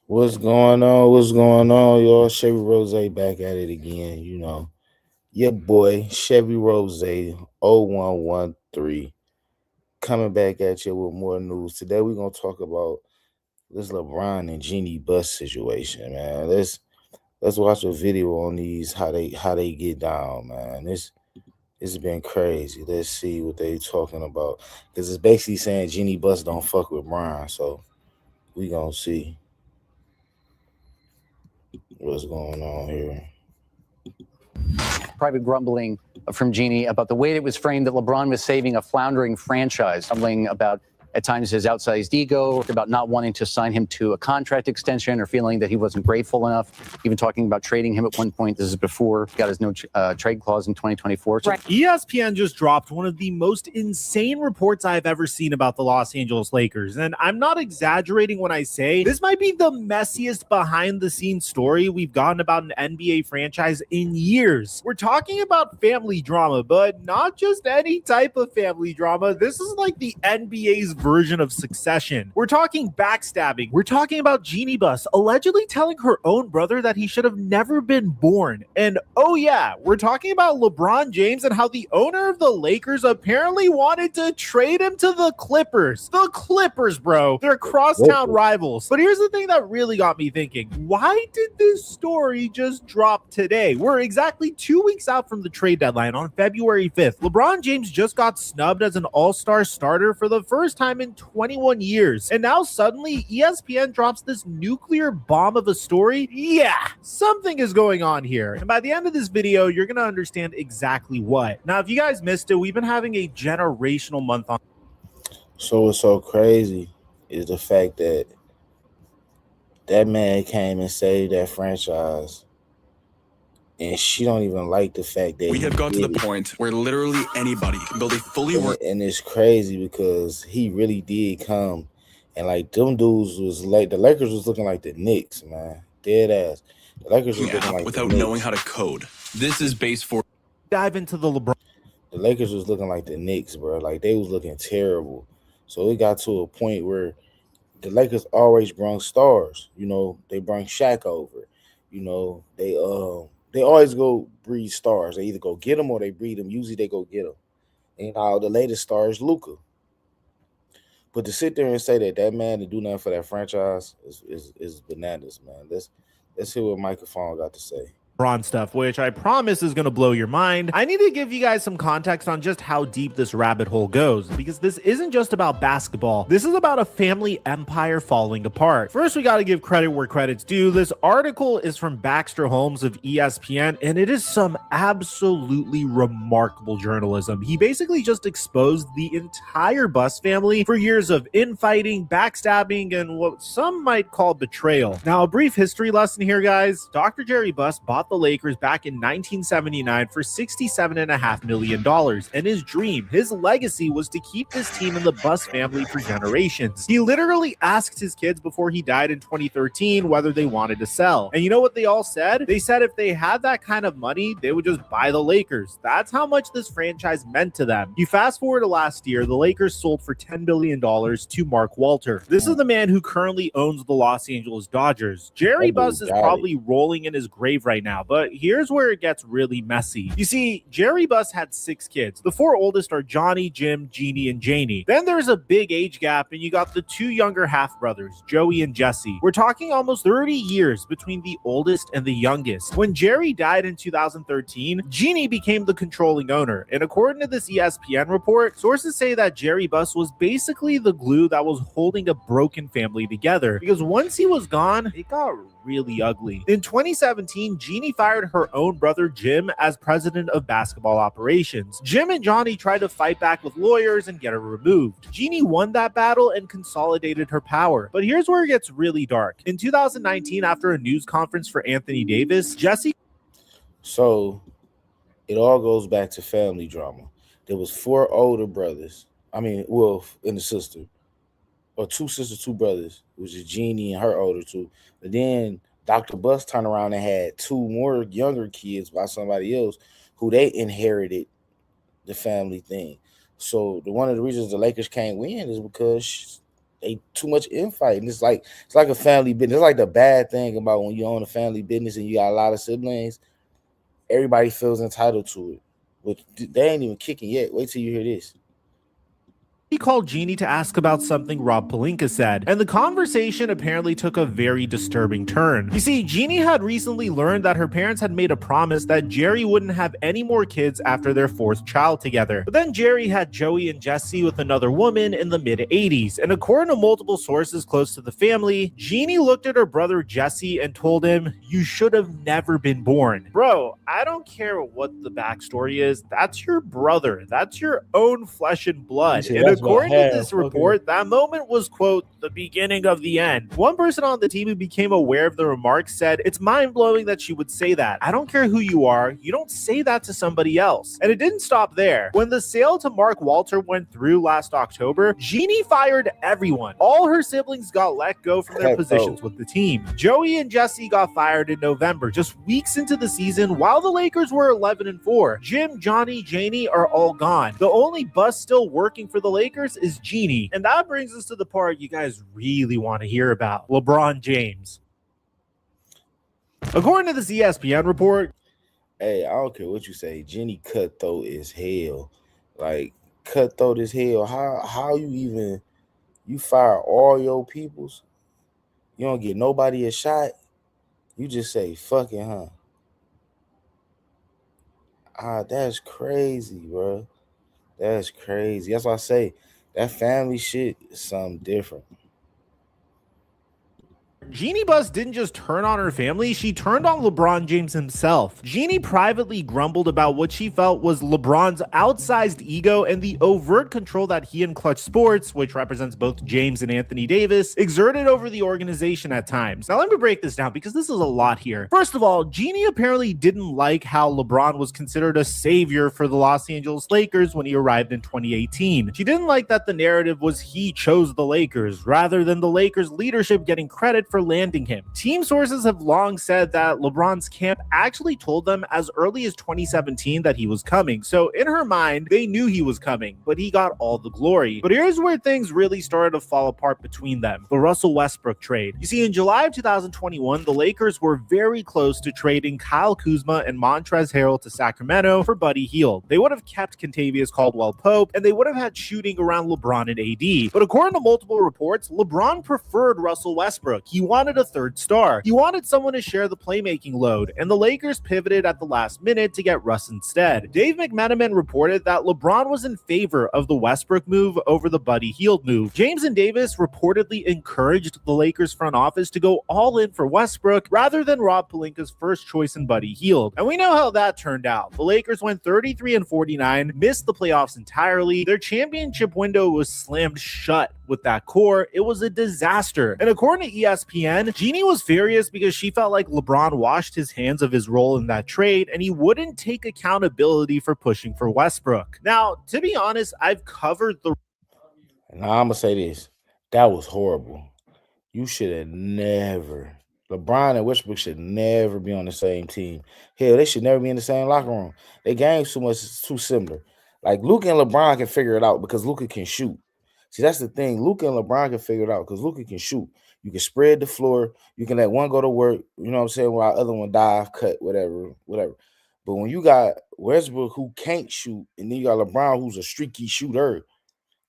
What's going on? What's going on, y'all? Chevy Rose back at it again. Your boy Chevy Rose 0113 coming back at you with more news. Today we're gonna talk about this LeBron and Jeannie Buss situation, man. Let's watch a video on these how they get down, man. It's been crazy. Let's see what they talking about because it's basically saying Jeannie Buss don't fuck with Brian. So we gonna see what's going on here. Private grumbling from Jeannie about the way it was framed that LeBron was saving a floundering franchise, grumbling about at times his outsized ego, about not wanting to sign him to a contract extension or feeling that he wasn't grateful enough, even talking about trading him at one point. This is before he got his no trade clause in 2024. Right. ESPN just dropped one of the most insane reports I've ever seen about the Los Angeles Lakers. And I'm not exaggerating when I say this might be the messiest behind-the-scenes story we've gotten about an NBA franchise in years. We're talking about family drama, but not just any type of family drama. This is like the NBA's version of Succession. We're talking backstabbing. We're talking about Jeannie Buss allegedly telling her own brother that he should have never been born. And oh yeah, we're talking about LeBron James and how the owner of the Lakers apparently wanted to trade him to the Clippers. The Clippers, bro. They're crosstown rivals. But here's the thing that really got me thinking. Why did this story just drop today? We're exactly 2 weeks out from the trade deadline on February 5th. LeBron James just got snubbed as an all-star starter for the first time in 21 years. And now suddenly ESPN drops this nuclear bomb of a story. Yeah, something is going on here. And by the end of this video, you're going to understand exactly what. Now, if you guys missed it, we've been having a generational month on. So what's so crazy is the fact that that man came and saved that franchise, and she don't even like the fact that we have got to the point where literally anybody can build a fully work. And it's crazy because he really did come, and like them dudes was like the Lakers was looking like the Knicks, man, dead ass. The Lakers was looking like without knowing how to code. This is base for dive into the LeBron. The Lakers was looking like the Knicks, bro. Like they was looking terrible. So it got to a point where the Lakers always brung stars. They brung Shaq over. They always go breed stars. They either go get them or they breed them. Usually they go get them. And the latest star is Luka. But to sit there and say that man to do nothing for that franchise is bananas, man. Let's hear what Microphone got to say. Stuff, which I promise is going to blow your mind. I need to give you guys some context on just how deep this rabbit hole goes, because this isn't just about basketball. This is about a family empire falling apart. First, we got to give credit where credit's due. This article is from Baxter Holmes of ESPN, and it is some absolutely remarkable journalism. He basically just exposed the entire Buss family for years of infighting, backstabbing, and what some might call betrayal. Now, a brief history lesson here, guys. Dr. Jerry Buss bought the Lakers back in 1979 for $67.5 million. And his dream, his legacy, was to keep this team in the Buss family for generations. He literally asked his kids before he died in 2013 whether they wanted to sell. And you know what they all said? They said if they had that kind of money, they would just buy the Lakers. That's how much this franchise meant to them. You fast forward to last year, the Lakers sold for $10 billion to Mark Walter. This is the man who currently owns the Los Angeles Dodgers. Jerry Buss is probably rolling in his grave right now, but here's where it gets really messy. You see, Jerry Buss had 6 kids. The 4 oldest are Johnny, Jim, Jeannie, and Janie. Then there's a big age gap, and you got the 2 younger half-brothers, Joey and Jesse. We're talking almost 30 years between the oldest and the youngest. When Jerry died in 2013, Jeannie became the controlling owner, and according to this ESPN report, sources say that Jerry Buss was basically the glue that was holding a broken family together, because once he was gone, it got really ugly. In 2017, Jeannie fired her own brother Jim as president of basketball operations. Jim and Johnny tried to fight back with lawyers and get her removed. Jeannie won that battle and consolidated her power. But here's where it gets really dark. In 2019, after a news conference for Anthony Davis, Jesse... So it all goes back to family drama. There was 4 older brothers. And a sister. Or 2 sisters, 2 brothers, which is Jeannie and her older 2. But then Dr. Buss turned around and had 2 more younger kids by somebody else who they inherited the family thing. So one of the reasons the Lakers can't win is because they too much infighting. It's like a family business. It's like the bad thing about when you own a family business and you got a lot of siblings. Everybody feels entitled to it, but they ain't even kicking yet. Wait till you hear this. He called Jeannie to ask about something Rob Pelinka said, and the conversation apparently took a very disturbing turn. You see, Jeannie had recently learned that her parents had made a promise that Jerry wouldn't have any more kids after their fourth child together. But then Jerry had Joey and Jesse with another woman in the mid-80s, and according to multiple sources close to the family, Jeannie looked at her brother Jesse and told him, "You should have never been born." Bro, I don't care what the backstory is, that's your brother. That's your own flesh and blood. And according to this report, that moment was, quote, the beginning of the end. One person on the team who became aware of the remarks said, "It's mind-blowing that she would say that. I don't care who you are, you don't say that to somebody else." And it didn't stop there. When the sale to Mark Walter went through last October, Jeannie fired everyone. All her siblings got let go from their positions with the team. Joey and Jesse got fired in November, just weeks into the season, while the Lakers were 11-4. Jim, Johnny, Janie are all gone. The only bus still working for the Lakers is Jeannie. And that brings us to the part you guys really want to hear about: LeBron James. According to this ESPN report, hey, I don't care what you say, Jeannie cutthroat as hell. Like, cutthroat as hell. How you fire all your peoples? You don't get nobody a shot. You just say fucking, huh? That's crazy, bro. That's crazy. That's why I say that family shit is something different. Jeannie Buss didn't just turn on her family, she turned on LeBron James himself. Jeannie privately grumbled about what she felt was LeBron's outsized ego and the overt control that he and Clutch Sports, which represents both James and Anthony Davis, exerted over the organization at times. Now let me break this down because this is a lot here. First of all, Jeannie apparently didn't like how LeBron was considered a savior for the Los Angeles Lakers when he arrived in 2018. She didn't like that the narrative was he chose the Lakers rather than the Lakers leadership getting credit for landing him. Team sources have long said that LeBron's camp actually told them as early as 2017 that he was coming. So in her mind, they knew he was coming, but he got all the glory. But here's where things really started to fall apart between them: the Russell Westbrook trade. You see, in July of 2021, the Lakers were very close to trading Kyle Kuzma and Montrezl Harrell to Sacramento for Buddy Hield. They would have kept Kentavious Caldwell-Pope, and they would have had shooting around LeBron and AD. But according to multiple reports, LeBron preferred Russell Westbrook. He wanted a third star. He wanted someone to share the playmaking load, and the Lakers pivoted at the last minute to get Russ instead. Dave McMenamin reported that LeBron was in favor of the Westbrook move over the Buddy Hield move. James and Davis reportedly encouraged the Lakers front office to go all in for Westbrook rather than Rob Pelinka's first choice in Buddy Hield. And we know how that turned out. The Lakers went 33-49, missed the playoffs entirely. Their championship window was slammed shut with that core. It was a disaster. And according to ESPN, Jeannie was furious because she felt like LeBron washed his hands of his role in that trade and he wouldn't take accountability for pushing for Westbrook. Now, to be honest, I've covered the... Now, I'm going to say this. That was horrible. You should have never... LeBron and Westbrook should never be on the same team. Hell, they should never be in the same locker room. Their game's too similar. Like, Luka and LeBron can figure it out because Luka can shoot. See, that's the thing. Luka and LeBron can figure it out because Luka can shoot. You can spread the floor. You can let one go to work, you know what I'm saying, while the other one dive, cut, whatever. But when you got Westbrook who can't shoot, and then you got LeBron who's a streaky shooter,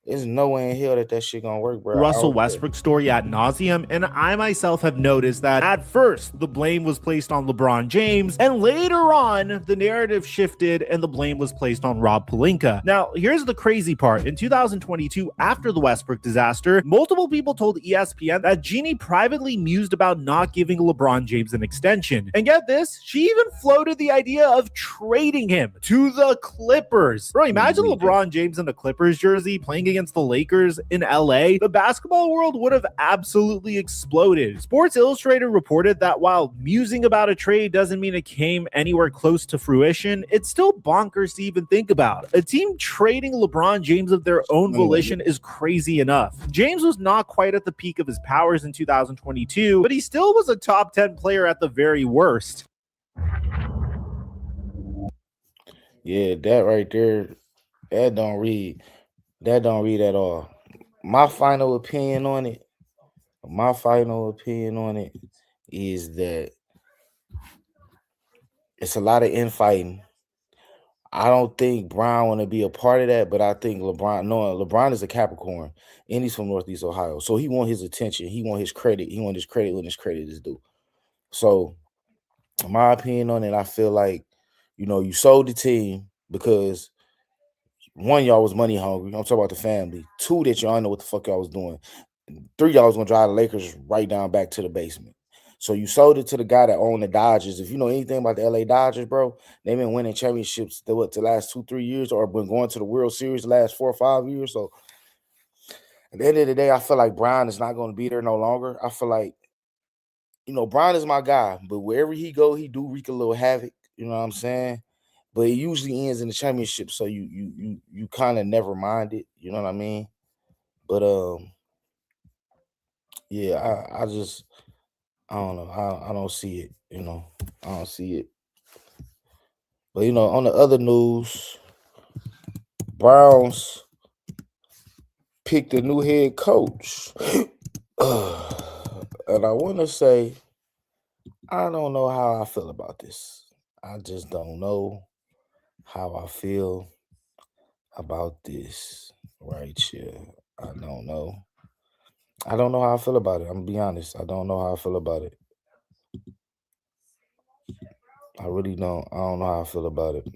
there's no way in hell that shit gonna work, bro. Russell Westbrook story ad nauseum, and I myself have noticed that at first the blame was placed on LeBron James, and later on the narrative shifted and the blame was placed on Rob Pelinka. Now, here's the crazy part. In 2022, after the Westbrook disaster, multiple people told ESPN that Jeannie privately mused about not giving LeBron James an extension. And get this, she even floated the idea of trading him to the Clippers. Bro, imagine LeBron James in a Clippers jersey playing against the Lakers in LA. The basketball world would have absolutely exploded. Sports Illustrated reported that while musing about a trade doesn't mean it came anywhere close to fruition, it's still bonkers to even think about. A team trading LeBron James of their own volition is crazy enough. James was not quite at the peak of his powers in 2022, but he still was a top 10 player at the very worst. Yeah, that right there, that don't read at all. my final opinion on it, my final opinion on it is that it's a lot of infighting. I don't think Brown want to be a part of that, but I think LeBron is a Capricorn and he's from Northeast Ohio. So he want his attention. He want his credit. He want his credit when his credit is due. So my opinion on it, I feel like, you sold the team because one, y'all was money hungry. I'm talking about the family. Two, that y'all know what the fuck y'all was doing. Three, y'all was gonna drive the Lakers right down back to the basement. So you sold it to the guy that owned the Dodgers. If you know anything about the LA Dodgers, bro, they've been winning championships the last 2-3 years, or been going to the World Series the last 4 or 5 years. So at the end of the day, I feel like Brown is not going to be there no longer. I feel like, Brown is my guy, but wherever he go, he do wreak a little havoc. You know what I'm saying? But it usually ends in the championship, so you kind of never mind it. You know what I mean? But yeah, I don't know. I don't see it. I don't see it. But on the other news, Browns picked a new head coach, and I want to say I don't know how I feel about this. I just don't know how I feel about this right here. I don't know. I don't know how I feel about it. I'm gonna be honest. I don't know how I feel about it. I really don't. I don't know how I feel about it.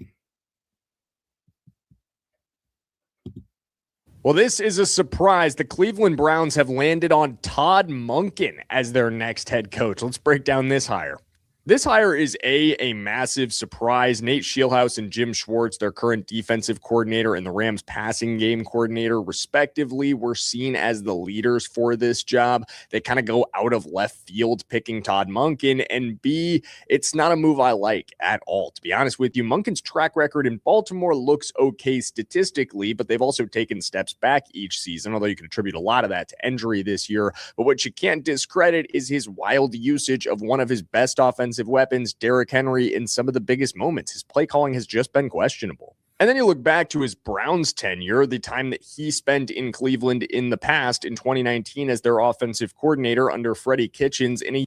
Well, this is a surprise. The Cleveland Browns have landed on Todd Monken as their next head coach. Let's break down this hire. This hire is a massive surprise. Nate Scheelhaase and Jim Schwartz, their current defensive coordinator and the Rams passing game coordinator, respectively, were seen as the leaders for this job. They kind of go out of left field picking Todd Monken. And B, it's not a move I like at all. To be honest with you, Monken's track record in Baltimore looks okay statistically, but they've also taken steps back each season, although you can attribute a lot of that to injury this year. But what you can't discredit is his wild usage of one of his best offensive weapons, Derrick Henry, in some of the biggest moments. His play calling has just been questionable. And then you look back to his Browns tenure, the time that he spent in Cleveland in the past in 2019 as their offensive coordinator under Freddie Kitchens. And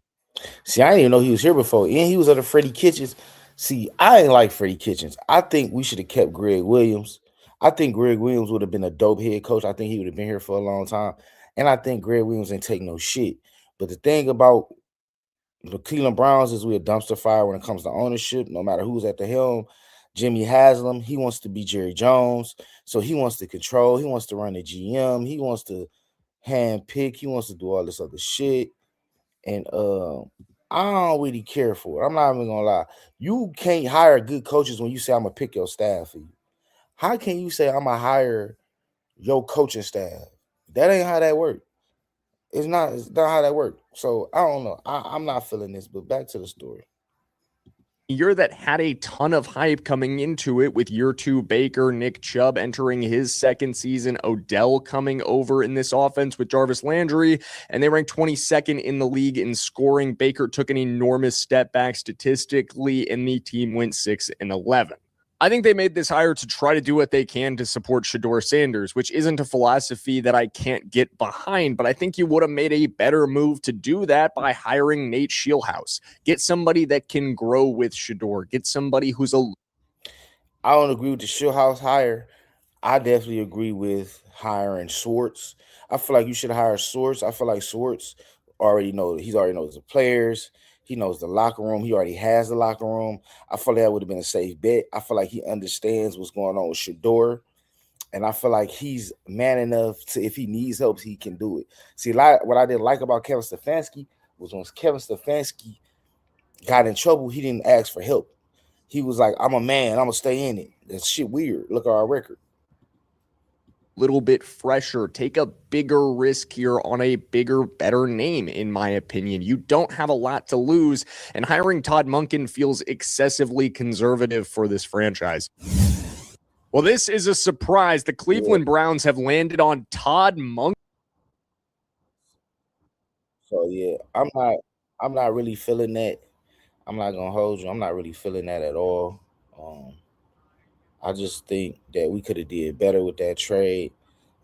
See, I didn't even know he was here before. And he was under Freddie Kitchens. See, I ain't like Freddie Kitchens. I think we should have kept Greg Williams. I think Greg Williams would have been a dope head coach. I think he would have been here for a long time. And I think Greg Williams ain't take no shit. But the thing about the Cleveland Browns is we a dumpster fire when it comes to ownership, no matter who's at the helm. Jimmy Haslam, he wants to be Jerry Jones. So he wants to control. He wants to run the GM. He wants to hand pick. He wants to do all this other shit. And I don't really care for it. I'm not even gonna lie. You can't hire good coaches when you say I'm gonna pick your staff for you. How can you say I'm gonna hire your coaching staff? That ain't how that works. It's not how that works. So I don't know. I'm not feeling this, but back to the story. year that had a ton of hype coming into it with year two Baker, Nick Chubb entering his second season, Odell coming over in this offense with Jarvis Landry, and they ranked 22nd in the league in scoring. Baker took an enormous step back statistically, and the team went 6-11. I think they made this hire to try to do what they can to support Shedeur Sanders, which isn't a philosophy that I can't get behind, but I think you would have made a better move to do that by hiring Nate Scheelhaase. Get somebody that can grow with Shedeur. Get somebody who's a... I don't agree with the Shieldhouse hire. I definitely agree with hiring Schwartz. I feel like you should hire Schwartz. I feel like Schwartz already knows the players. He knows the locker room. He already has the locker room. I feel like that would have been a safe bet. I feel like he understands what's going on with Shedeur. And I feel like he's man enough to, if he needs help, he can do it. See, what I didn't like about Kevin Stefanski was when Kevin Stefanski got in trouble, he didn't ask for help. He was like, I'm a man. I'm going to stay in it. That shit weird. Look at our record. Little bit fresher, take a bigger risk here on a bigger, better name, in my opinion. You don't have a lot to lose, and hiring Todd Monken feels excessively conservative for this franchise. Well, this is a surprise. The Cleveland Browns have landed on Todd Monken. So yeah, I'm not really feeling that. I'm not gonna hold you. I'm not really feeling that at all. I just think that we could have did better with that trade.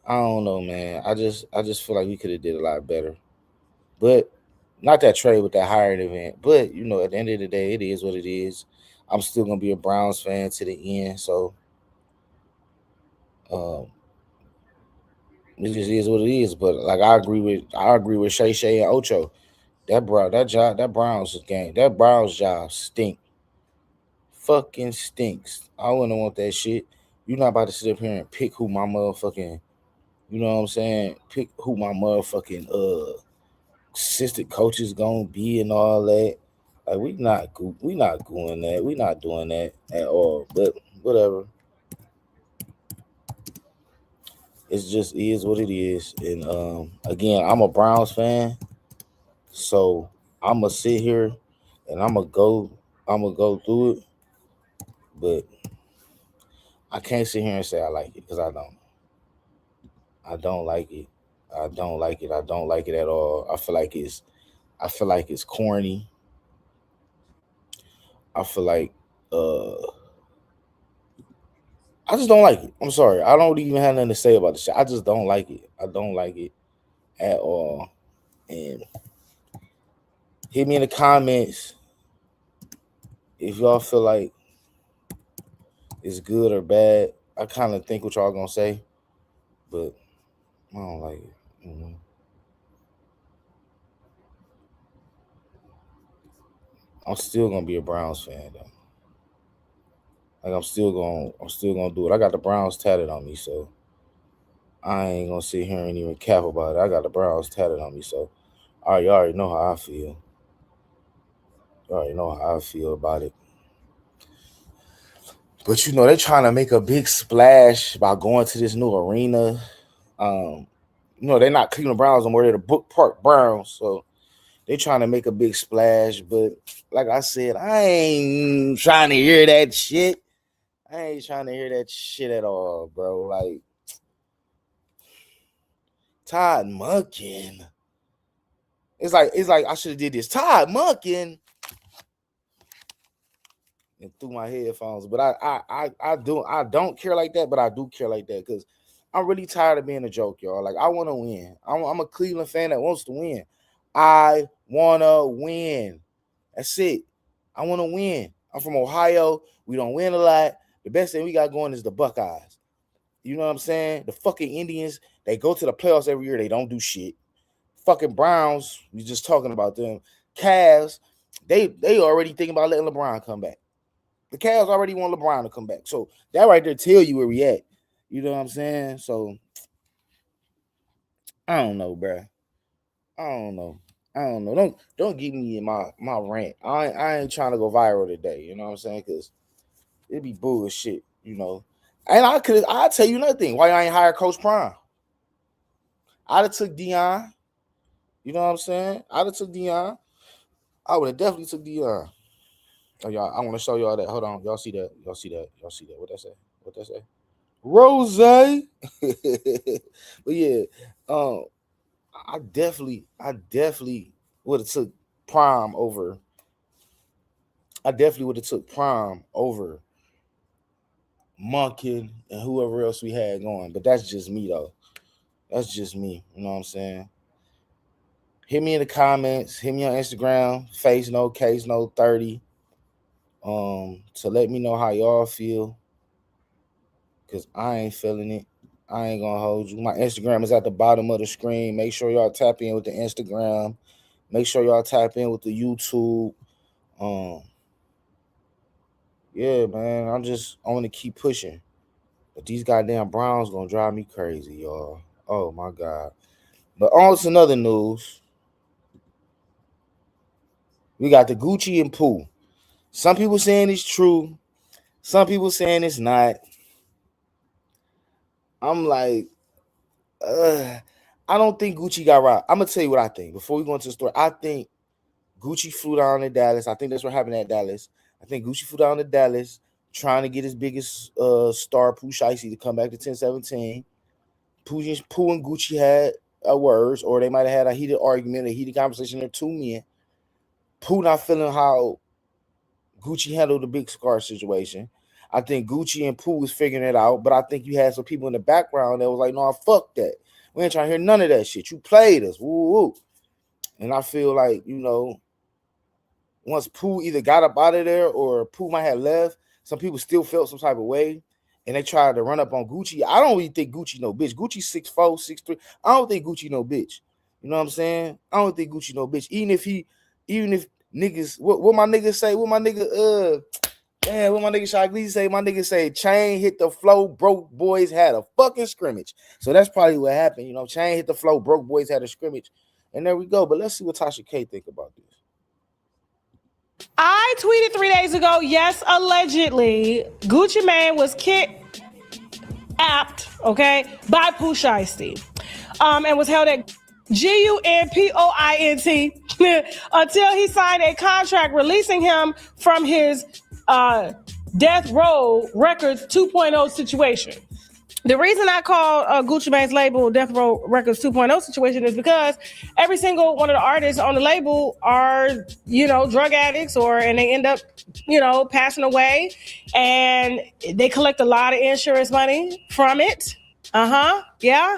I don't know, man. I just feel like we could have did a lot better. But not that trade with that hiring event. But at the end of the day, it is what it is. I'm still gonna be a Browns fan to the end. So um, it just is what it is. But like I agree with Shay Shay and Ocho. That Browns game, that Browns job stink. Fucking stinks. I wouldn't want that shit. You're not about to sit up here and pick who my motherfucking, you know what I'm saying? Pick who my motherfucking assistant coach is gonna be and all that. Like we not doing that. We not doing that at all. But whatever. It's just is what it is. And again, I'm a Browns fan, so I'ma sit here and I'ma go through it. But I can't sit here and say I like it because I don't. I don't like it. I don't like it. I don't like it at all. I feel like it's corny. I feel like uh I just don't like it. I'm sorry. I don't even have nothing to say about the shit. I just don't like it. I don't like it at all. And hit me in the comments if y'all feel like it's good or bad. I kind of think what y'all gonna say, but I don't like it. I'm still gonna be a Browns fan though. Like I'm still gonna do it. I got the Browns tatted on me, so I ain't gonna sit here and even cap about it. I got the Browns tatted on me, so you already know how I feel. You already know how I feel about it. But they're trying to make a big splash by going to this new arena. Um, they're not Cleveland Browns anymore. They're the Book Park Browns. So they trying to make a big splash. But like I said, I ain't trying to hear that shit. I ain't trying to hear that shit at all, bro. Like Todd Monken. It's like I should have did this. Todd Monken and through my headphones. But I don't care like that, but I do care like that because I'm really tired of being a joke, y'all. Like I want to win. I'm a Cleveland fan that wants to win. I want to win. That's it. I want to win. I'm from Ohio. We don't win a lot. The best thing we got going is the Buckeyes. You know what I'm saying? The fucking Indians, they go to the playoffs every year. They don't do shit. Fucking Browns, we just talking about them. Cavs, they already thinking about letting LeBron come back. The Cavs already want LeBron to come back. So that right there tell you where we at. You know what I'm saying? So I don't know, bro. I don't know. I don't know. Don't give me in my rant. I ain't trying to go viral today. You know what I'm saying? Because it'd be bullshit. And I'll tell you another thing. Why I ain't hired Coach Prime? I'd have took Dion. You know what I'm saying? I'd have took Dion. I would have definitely took Dion. Oh, y'all, I want to show y'all that. Hold on. Y'all see that? Y'all see that? Y'all see that? What that say? What that say? Rose. But yeah, um, I definitely would have took Prime over. I definitely would have took Prime over Monken and whoever else we had going. But that's just me though. That's just me. You know what I'm saying? Hit me in the comments. Hit me on Instagram. Face no case no 30. To let me know how y'all feel. Cause I ain't feeling it. I ain't gonna hold you. My Instagram is at the bottom of the screen. Make sure y'all tap in with the Instagram. Make sure y'all tap in with the YouTube. Um, yeah, man. I want to keep pushing. But these goddamn Browns gonna drive me crazy, y'all. Oh my god. But on to another news. We got the Gucci and Pooh. Some people saying it's true. Some people saying it's not. I'm like, I don't think Gucci got robbed. I'm gonna tell you what I think. Before we go into the story, I think Gucci flew down to Dallas. I think that's what happened at Dallas. I think Gucci flew down to Dallas trying to get his biggest star, Pooh Shiesty, to come back to 1017. Pooh and Gucci had words, or they might have had a heated argument, a heated conversation. They're two men. Pooh not feeling how Gucci handled the big scar situation. I think Gucci and Pooh was figuring it out, but I think you had some people in the background that was like, no, fuck that. We ain't trying to hear none of that shit. You played us. Woo, woo. And I feel like, once Pooh either got up out of there or Pooh might have left, some people still felt some type of way. And they tried to run up on Gucci. I don't really think Gucci no bitch. Gucci 6'4", 6'3". I don't think Gucci no bitch. You know what I'm saying? I don't think Gucci no bitch. Even if niggas, what my niggas say, what my nigga, what my nigga Shaq Lee say, my nigga say, Chain hit the flow, broke boys had a fucking scrimmage. So that's probably what happened. Chain hit the flow, broke boys had a scrimmage. And there we go. But let's see what Tasha K think about this. I tweeted 3 days ago, yes, allegedly, Gucci Mane was kidnapped, by Pooh Shiesty, and was held at GUNPOINT until he signed a contract releasing him from his Death Row Records 2.0 situation. The reason I call Gucci Mane's label Death Row Records 2.0 situation is because every single one of the artists on the label are, drug addicts and they end up, passing away, and they collect a lot of insurance money from it. Yeah.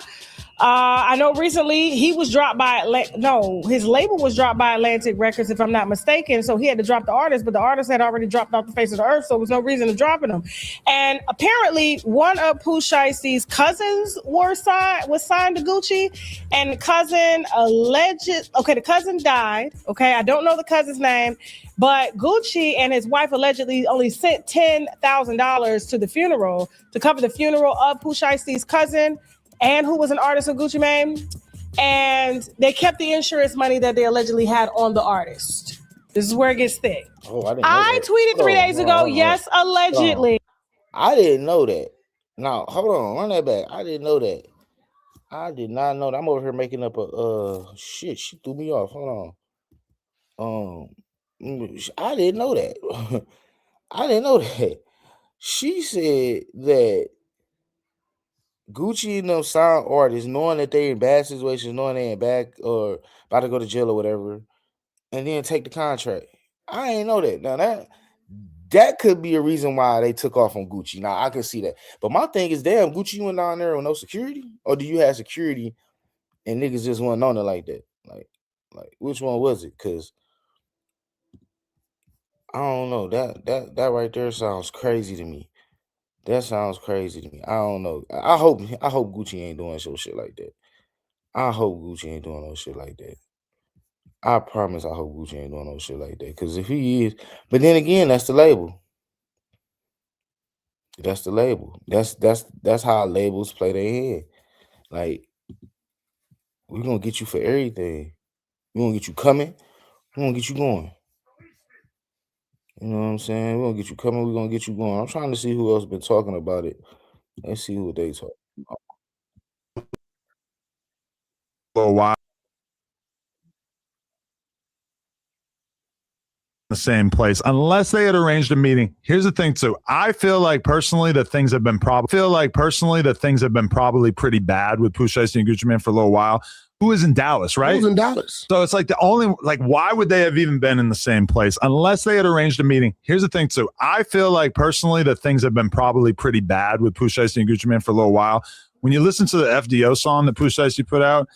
I know recently he was dropped by, his label was dropped by Atlantic Records, if I'm not mistaken. So he had to drop the artist, but the artist had already dropped off the face of the earth. So there was no reason to dropping him. And apparently one of Pooh Shiesty's cousins was signed to Gucci, and the cousin the cousin died. Okay. I don't know the cousin's name, but Gucci and his wife allegedly only sent $10,000 to the funeral to cover the funeral of Pooh Shiesty's cousin, and who was an artist of Gucci Mane, and they kept the insurance money that they allegedly had on the artist. This is where it gets thick. Oh, I tweeted 3 days ago, yes, allegedly. I didn't know that. Now, hold on, run that back. I didn't know that. I did not know that. I'm over here making up a shit. She threw me off. Hold on. I didn't know that. I didn't know that. She said that Gucci and them signed artists, knowing that they in bad situations, knowing they in bad or about to go to jail or whatever, and then take the contract. I ain't know that. Now that could be a reason why they took off on Gucci. Now I can see that. But my thing is, damn, Gucci went down there with no security, or do you have security and niggas just went on it like that? Like which one was it? Because I don't know. That right there sounds crazy to me. That sounds crazy to me. I don't know. I hope Gucci ain't doing some shit like that. I hope Gucci ain't doing no shit like that. I promise I hope Gucci ain't doing no shit like that. Because if he is, but then again, that's the label. That's the label. That's how labels play their head. Like, we're gonna get you for everything. We're gonna get you coming. We're gonna get you going. You know what I'm saying? We're gonna get you coming, we're gonna get you going. I'm trying to see who else been talking about it. Let's see who they talk about. For a while. The same place unless they had arranged a meeting. Here's the thing too. I feel like personally that things have been probably pretty bad with Pooh Shiesty and Gucci Mane for a little while. Who is in Dallas, right? Who's in Dallas? So it's like why would they have even been in the same place unless they had arranged a meeting? Here's the thing too. I feel like personally that things have been probably pretty bad with Pooh Shiesty and Gucci Mane for a little while. When you listen to the FDO song that Pooh Shiesty put out,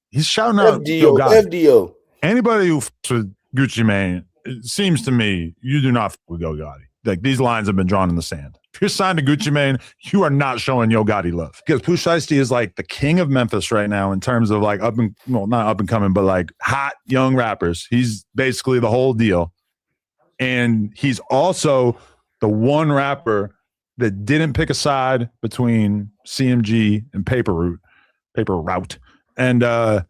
he's shouting out FDO. Anybody who fucks with Gucci Mane, it seems to me you do not fuck with Yo Gotti. Like, these lines have been drawn in the sand. If you're signed to Gucci Mane, you are not showing Yo Gotti love, because Pooh Shiesty is like the king of Memphis right now in terms of like not up and coming, but like hot young rappers. He's basically the whole deal, and he's also the one rapper that didn't pick a side between CMG and Paper Route, and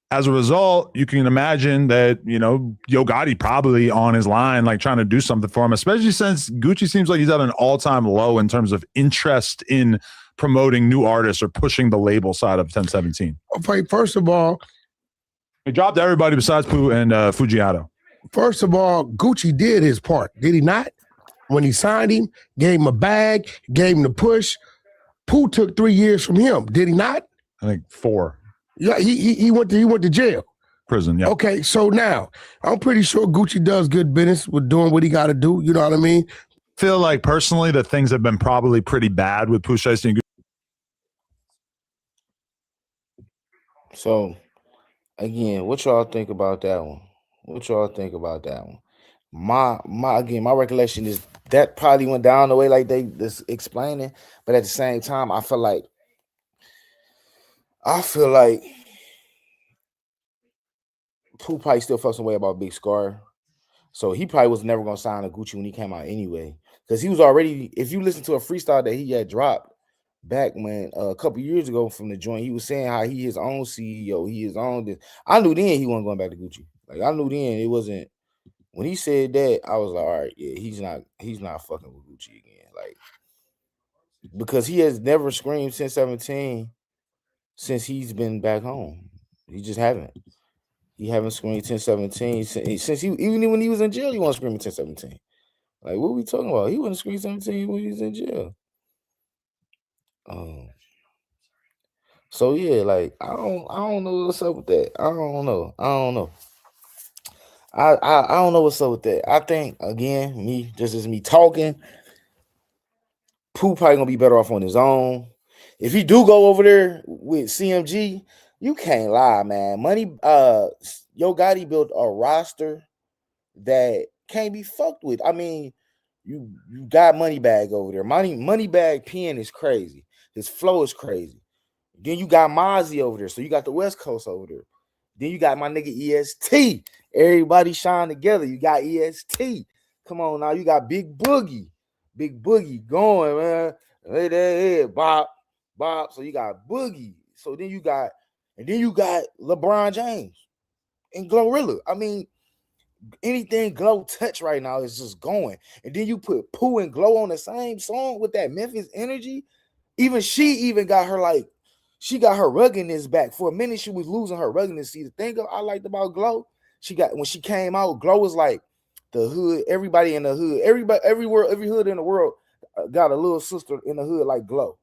as a result, you can imagine that, Yo Gotti probably on his line, like trying to do something for him, especially since Gucci seems like he's at an all-time low in terms of interest in promoting new artists or pushing the label side of 1017. Okay, first of all, he dropped everybody besides Pooh and Fujiato. First of all, Gucci did his part, did he not? When he signed him, gave him a bag, gave him the push. Pooh took 3 years from him, did he not? I think 4. Yeah, he went to jail. Prison, yeah. Okay, so now I'm pretty sure Gucci does good business with doing what he got to do. You know what I mean? feel like personally that things have been probably pretty bad with Pooh Shiesty and Gucci. So again, what y'all think about that one? What y'all think about that one? My recollection is that probably went down the way like they just explaining, but at the same time, I feel like Pooh probably still felt some way about Big Scar. So he probably was never gonna sign a Gucci when he came out anyway. Because he was already, if you listen to a freestyle that he had dropped back when a couple years ago from the joint, he was saying how he his own CEO, he his own this. I knew then he wasn't going back to Gucci. Like I knew then it wasn't when he said that, I was like, all right, yeah, he's not fucking with Gucci again. Like because he has never screamed since 17 since he's been back home. He just haven't. He haven't screamed 1017 since he even when he was in jail, he wasn't screaming 1017. Like what are we talking about? He wasn't screaming 17 when he was in jail. So yeah, like I don't know what's up with that. I don't know. I don't know what's up with that. I think again, me just as me talking, Pooh probably gonna be better off on his own. If he do go over there with CMG, you can't lie, man. Yo Gotti built a roster that can't be fucked with. I mean, you got Moneybag over there. Moneybag pen is crazy. His flow is crazy. Then you got Mozzie over there. So you got the West Coast over there. Then you got my nigga EST. Everybody shine together. You got EST. Come on now. You got Big Boogie. Big Boogie going, man. Lay that head. Bop. Bop. So you got Boogie. So then you got LeBron James and Glorilla. I mean, anything Glow touch right now is just going. And then you put Pooh and Glow on the same song with that Memphis energy. Even she got her like, she got her ruggedness back. For a minute, she was losing her ruggedness. See, the thing I liked about Glow, when she came out, Glow was like the hood, everybody in the hood, every hood in the world got a little sister in the hood like Glow.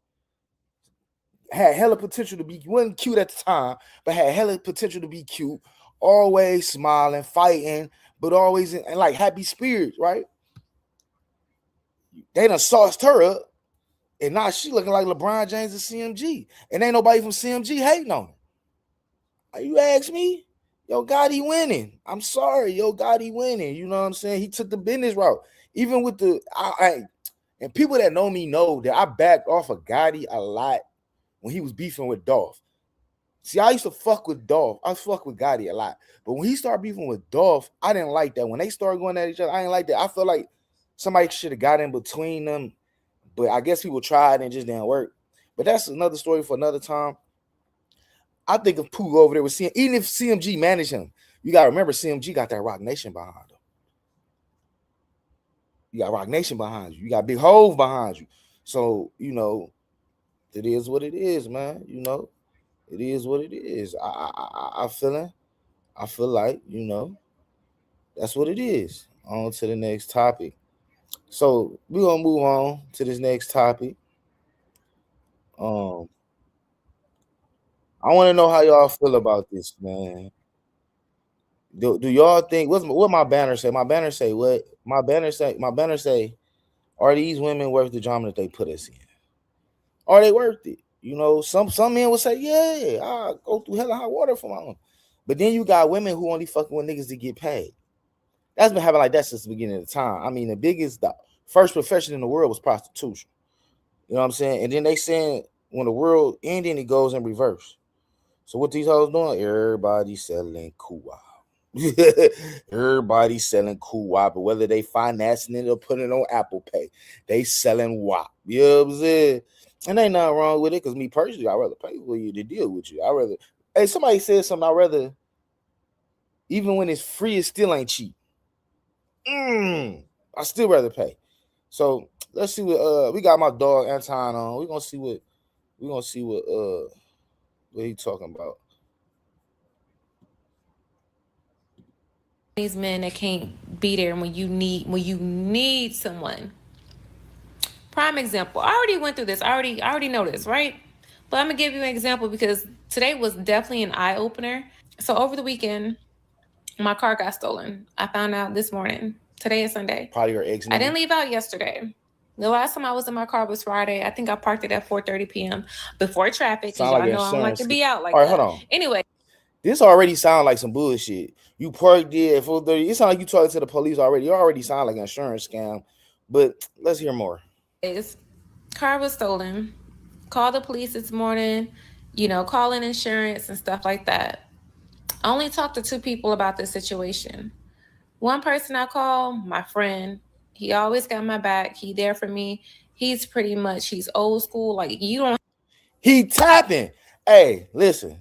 Had hella potential to be, wasn't cute at the time, but had hella potential to be cute. Always smiling, fighting, but always in like happy spirits, right? They done sauced her up. And now she looking like LeBron James and CMG. And ain't nobody from CMG hating on her. You ask me? Yo Gotti winning. I'm sorry. Yo Gotti winning. You know what I'm saying? He took the business route. Even with the and people that know me know that I backed off of Gotti a lot when he was beefing with Dolph. See, I used to fuck with Dolph. I fuck with Gotti a lot. But when he started beefing with Dolph, I didn't like that. When they started going at each other, I didn't like that. I feel like somebody should have got in between them. But I guess people tried and it just didn't work. But that's another story for another time. I think if Pooh over there with CMG, even if CMG managed him, you got to remember CMG got that Rock Nation behind him. You got Rock Nation behind you. You got Big Hove behind you. So, you know, it is what it is, man. You know, it is what it is. I feel like, you know, that's what it is. On to the next topic. So we're gonna move on to this next topic. I want to know how y'all feel about this, man. Do y'all think what my banner say? My banner say what? My banner say, are these women worth the drama that they put us in? Are they worth it? You know, some men will say, yeah, I'll go through hell and high water for my own. But then you got women who only fucking with niggas to get paid. That's been happening like that since the beginning of the time. I mean, the first profession in the world was prostitution. You know what I'm saying? And then they saying when the world ending, it goes in reverse. So what these hoes doing? Everybody selling kuwa. Everybody selling kuwa, but whether they financing it or putting it on Apple Pay, they selling WAP. You know what I'm saying? And ain't nothing wrong with it, because me personally, I'd rather pay for you to deal with you. Hey, somebody said something, I'd rather, even when it's free, it still ain't cheap. I still rather pay. So let's see what we got my dog Anton on. We're gonna see what he talking about. These men that can't be there when you need someone. Prime example. I already went through this. I already know this, right? But I'm gonna give you an example because today was definitely an eye opener. So over the weekend, my car got stolen. I found out this morning. Today is Sunday. Probably her ex. I didn't leave out yesterday. The last time I was in my car was Friday. I think I parked it at 4:30 p.m. before traffic. Because y'all know I don't like to be out like that. All right, hold on. Anyway. This already sound like some bullshit. You parked there at 4:30. It sound like you talking to the police already. You already sound like an insurance scam. But let's hear more. His car was stolen. Called the police this morning. You know, calling insurance and stuff like that. I only talked to 2 people about this situation. One person I call, my friend. He always got my back. He there for me. He's old school. Like, you don't. He tapping. Hey, listen.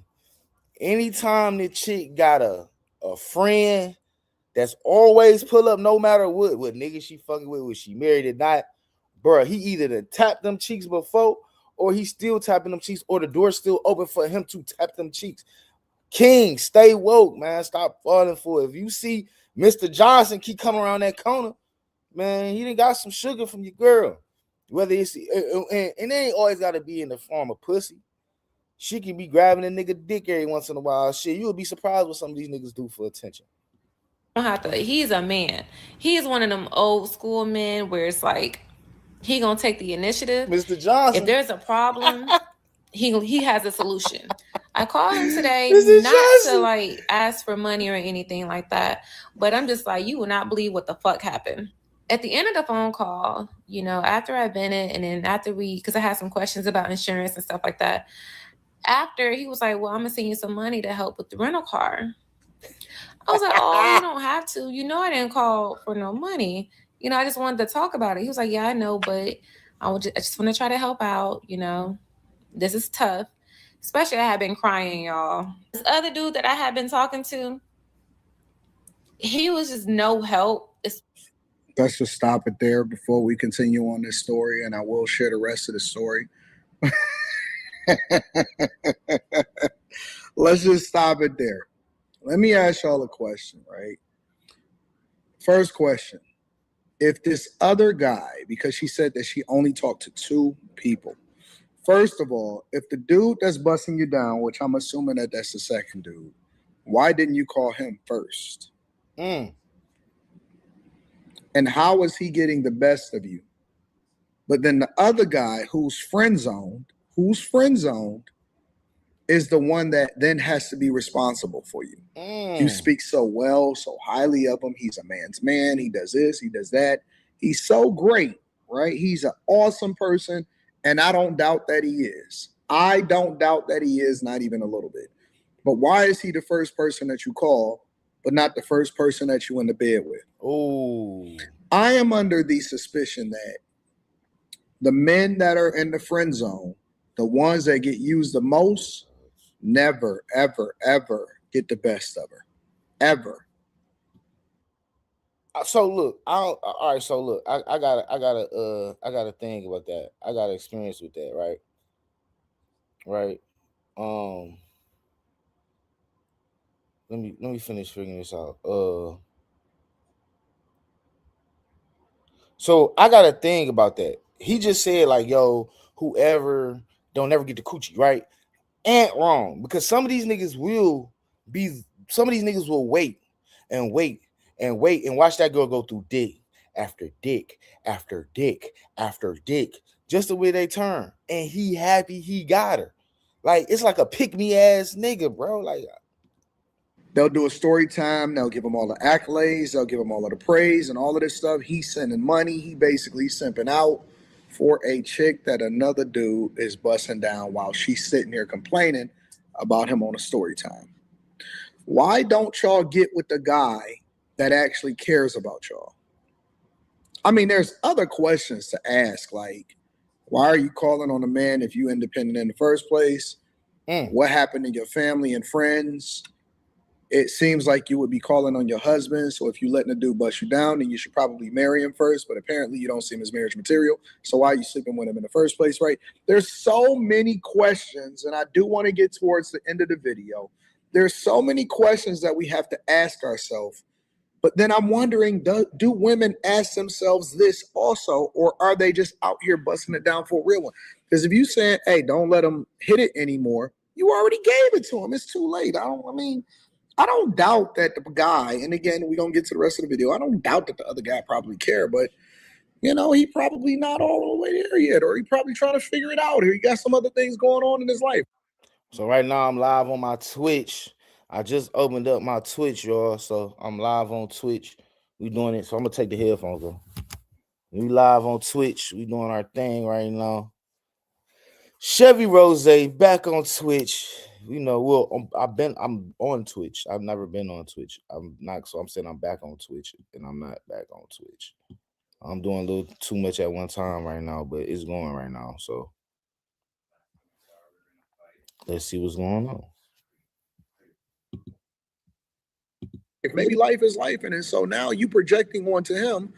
Anytime the chick got a friend that's always pull up no matter what nigga she fucking with, was she married or not, bro, he either done tapped them cheeks before or he's still tapping them cheeks or the door's still open for him to tap them cheeks. King, stay woke, man. Stop falling for it. If you see Mr. Johnson keep coming around that corner, man, he done got some sugar from your girl. Whether it's and it ain't always got to be in the form of pussy. She can be grabbing a nigga dick every once in a while. Shit, you would be surprised what some of these niggas do for attention. He's a man. He's one of them old school men where it's like he gonna take the initiative. Mr. Johnson. If there's a problem, he has a solution. I called him today to like ask for money or anything like that, but I'm just like, you will not believe what the fuck happened. At the end of the phone call, you know, after I vented and then after because I had some questions about insurance and stuff like that. After, he was like, well, I'm gonna send you some money to help with the rental car. I was like, oh, you don't have to. You know, I didn't call for no money. You know, I just wanted to talk about it. He was like, yeah, I know, but I just want to try to help out. You know, this is tough. Especially I had been crying, y'all. This other dude that I had been talking to, he was just no help. Let's just stop it there before we continue on this story, and I will share the rest of the story. Let's just stop it there. Let me ask y'all a question, right? First question. If this other guy, because she said that she only talked to 2 people. First of all, if the dude that's busting you down, which I'm assuming that that's the second dude, why didn't you call him first? And how is he getting the best of you? But then the other guy who's friend zoned is the one that then has to be responsible for you. You speak so well, so highly of him. He's a man's man. He does this, he does that. He's so great, right? He's an awesome person, and I don't doubt that he is. I don't doubt that he is, not even a little bit. But why is he the first person that you call, but not the first person that you in the bed with? Oh, I am under the suspicion that the men that are in the friend zone, the ones that get used the most, never, ever, ever get the best of her. Ever. So look, all right. So look, I got a thing about that. I got experience with that, right? Right. Let me finish figuring this out. So I got a thing about that. He just said like, yo, whoever don't ever get the coochie, right? Ain't wrong, because some of these niggas will wait and wait and wait and watch that girl go through dick after dick after dick after dick, just the way they turn. And he happy he got her. Like, it's like a pick-me ass nigga, bro. Like, they'll do a story time. They'll give him all the accolades. They'll give him all of the praise and all of this stuff. He's sending money. He basically simping out for a chick that another dude is busting down while she's sitting here complaining about him on a story time. Why don't y'all get with the guy that actually cares about y'all? I mean, there's other questions to ask, like, why are you calling on a man if you independent in the first place? What happened to your family and friends? It seems like you would be calling on your husband. So if you're letting a dude bust you down, then you should probably marry him first. But apparently you don't seem as marriage material. So why are you sleeping with him in the first place, right? There's so many questions, and I do want to get towards the end of the video. There's so many questions that we have to ask ourselves. But then I'm wondering, do women ask themselves this also, or are they just out here busting it down for a real one? Because if you saying, hey, don't let him hit it anymore, you already gave it to him. It's too late. I don't doubt that the guy, and again, we're gonna get to the rest of the video. I don't doubt that the other guy probably care, but he probably not all the way there yet, or he probably trying to figure it out, or he got some other things going on in his life. So right now I'm live on my Twitch. I just opened up my Twitch, y'all. So I'm live on Twitch. We doing it. So I'm gonna take the headphones off. We live on Twitch. We doing our thing right now. Chevy Rose back on Twitch. I'm on Twitch. I've never been on Twitch. I'm not, so I'm saying I'm back on Twitch, and I'm not back on Twitch. I'm doing a little too much at one time right now, but it's going right now. So let's see what's going on. If maybe life is life, and so now you projecting onto him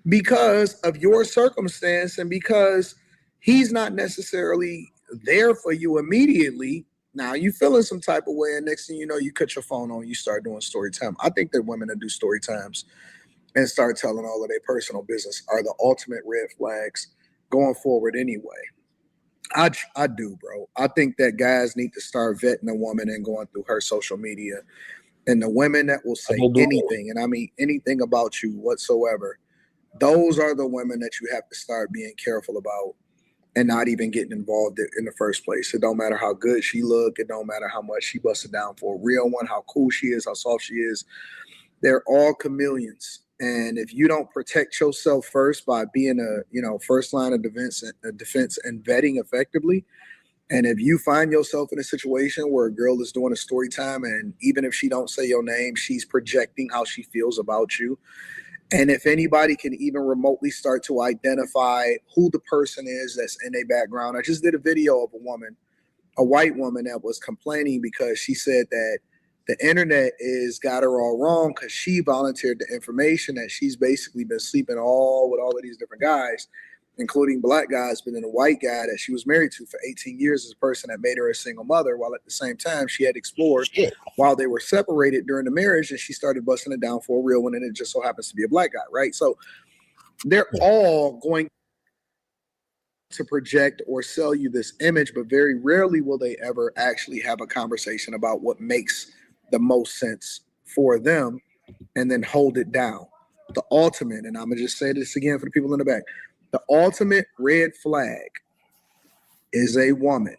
because of your circumstance and because he's not necessarily there for you immediately. Now you feeling some type of way, and next thing you know, you cut your phone on, you start doing story time. I think that women that do story times and start telling all of their personal business are the ultimate red flags going forward anyway. I do, bro. I think that guys need to start vetting a woman and going through her social media. And the women that will say anything, and I mean anything about you whatsoever, those are the women that you have to start being careful about and not even getting involved in the first place. It don't matter how good she look. It don't matter how much she busted down for a real one, how cool she is, how soft she is. They're all chameleons. And if you don't protect yourself first by being a first line of defense and vetting effectively, and if you find yourself in a situation where a girl is doing a story time, and even if she don't say your name, she's projecting how she feels about you. And if anybody can even remotely start to identify who the person is that's in their background. I just did a video of a white woman that was complaining because she said that the internet got her all wrong because she volunteered the information that she's basically been sleeping with all of these different guys, including black guys, but then a white guy that she was married to for 18 years as a person that made her a single mother, while at the same time she had explored while they were separated during the marriage, and she started busting it down for a real one, and it just so happens to be a black guy, right? So they're all going to project or sell you this image, but very rarely will they ever actually have a conversation about what makes the most sense for them and then hold it down. The ultimate, and I'm going to just say this again for the people in the back, the ultimate red flag is a woman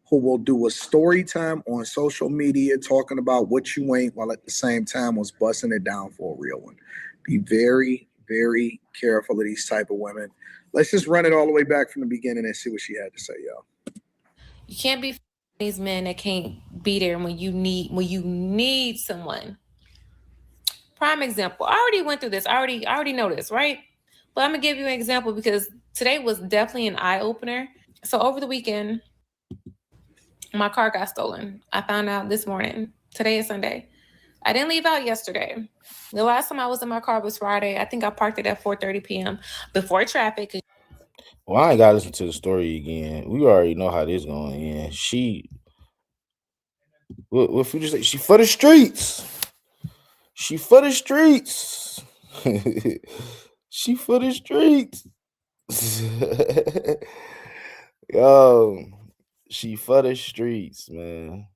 who will do a story time on social media talking about what you ain't while at the same time was busting it down for a real one. Be very, very careful of these type of women. Let's just run it all the way back from the beginning and see what she had to say, y'all. You can't be these men that can't be there when you need someone. Prime example. I already went through this. I already know this, right? But I'm gonna give you an example because today was definitely an eye opener. So over the weekend, my car got stolen. I found out this morning. Today is Sunday. I didn't leave out yesterday. The last time I was in my car was Friday. I think I parked it at 4:30 p.m. before traffic. Well, I ain't gotta listen to the story again. We already know how this going to end. What Future say? She for the streets. She for the streets. She for the streets. Yo, she for the streets, man.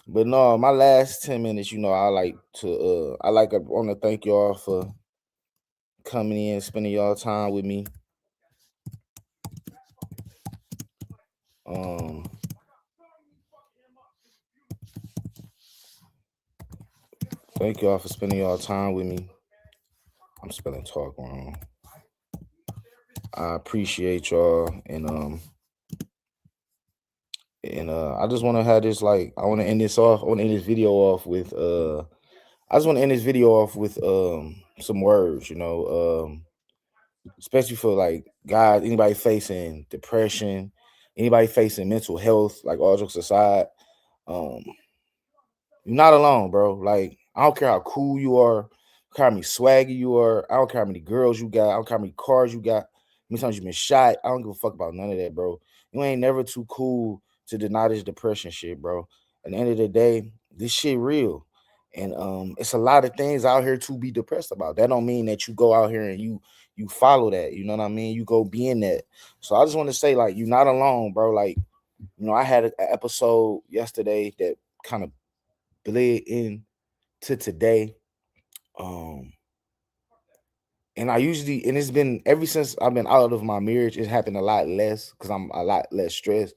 But no, my last 10 minutes, I want to thank y'all for coming in, spending y'all time with me. Thank y'all for spending y'all time with me. I'm spelling talk wrong. I appreciate y'all, and I just want to have this, I want to end this off. I want to end this video off with some words, especially for guys, anybody facing depression, anybody facing mental health, all jokes aside, you're not alone, bro. I don't care how cool you are, I don't care how many swaggy you are, I don't care how many girls you got, I don't care how many cars you got, how many times you've been shot. I don't give a fuck about none of that, bro. You ain't never too cool to deny this depression shit, bro. At the end of the day, this shit real. And it's a lot of things out here to be depressed about. That don't mean that you go out here and you follow that. You know what I mean? You go be in that. So I just want to say, you're not alone, bro. I had an episode yesterday that kind of bled into today. And it's been ever since I've been out of my marriage, it's happened a lot less because I'm a lot less stressed.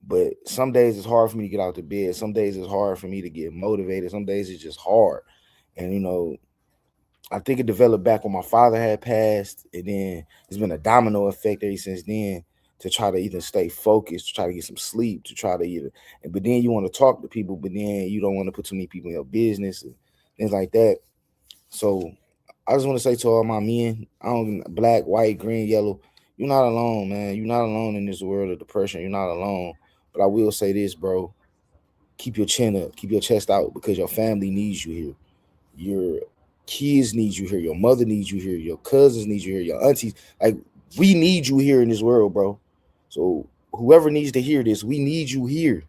But some days it's hard for me to get out of bed. Some days it's hard for me to get motivated. Some days it's just hard. And, I think it developed back when my father had passed. And then it's been a domino effect ever since then to try to either stay focused, to try to get some sleep, to try to but then you want to talk to people, but then you don't want to put too many people in your business and things like that. So I just want to say to all my men, black, white, green, yellow, you're not alone, man. You're not alone in this world of depression. You're not alone. But I will say this, bro. Keep your chin up. Keep your chest out because your family needs you here. Your kids need you here. Your mother needs you here. Your cousins need you here. Your aunties. Like, we need you here in this world, bro. So whoever needs to hear this, we need you here.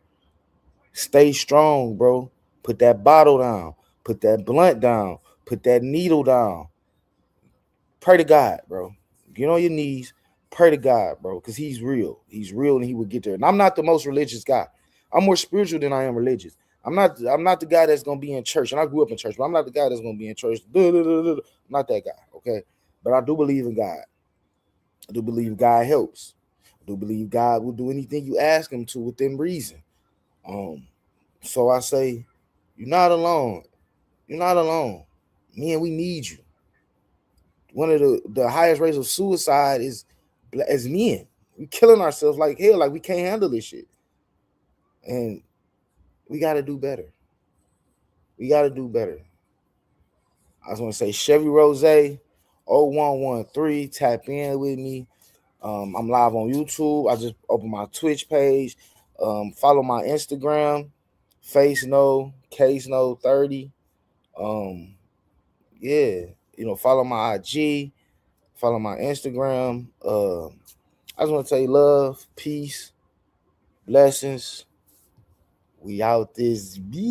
Stay strong, bro. Put that bottle down. Put that blunt down. Put that needle down. Pray to God, bro. Get on your knees. Pray to God, bro, because he's real. He's real and he will get there. And I'm not the most religious guy. I'm more spiritual than I am religious. I'm not the guy that's gonna be in church. And I grew up in church, but I'm not the guy that's gonna be in church. I'm not that guy, okay? But I do believe in God. I do believe God helps. I do believe God will do anything you ask him to within reason. So I say, you're not alone. You're not alone. Man, we need you. One of the highest rates of suicide is as men. We killing ourselves like hell, like we can't handle this shit. And we got to do better. We got to do better. I just want to say Chevy Rose 0113, tap in with me. I'm live on YouTube. I just opened my Twitch page. Follow my Instagram, Face No, Case No 30. Yeah, follow my IG, follow my Instagram. I just want to tell you love, peace, blessings. We out this bitch.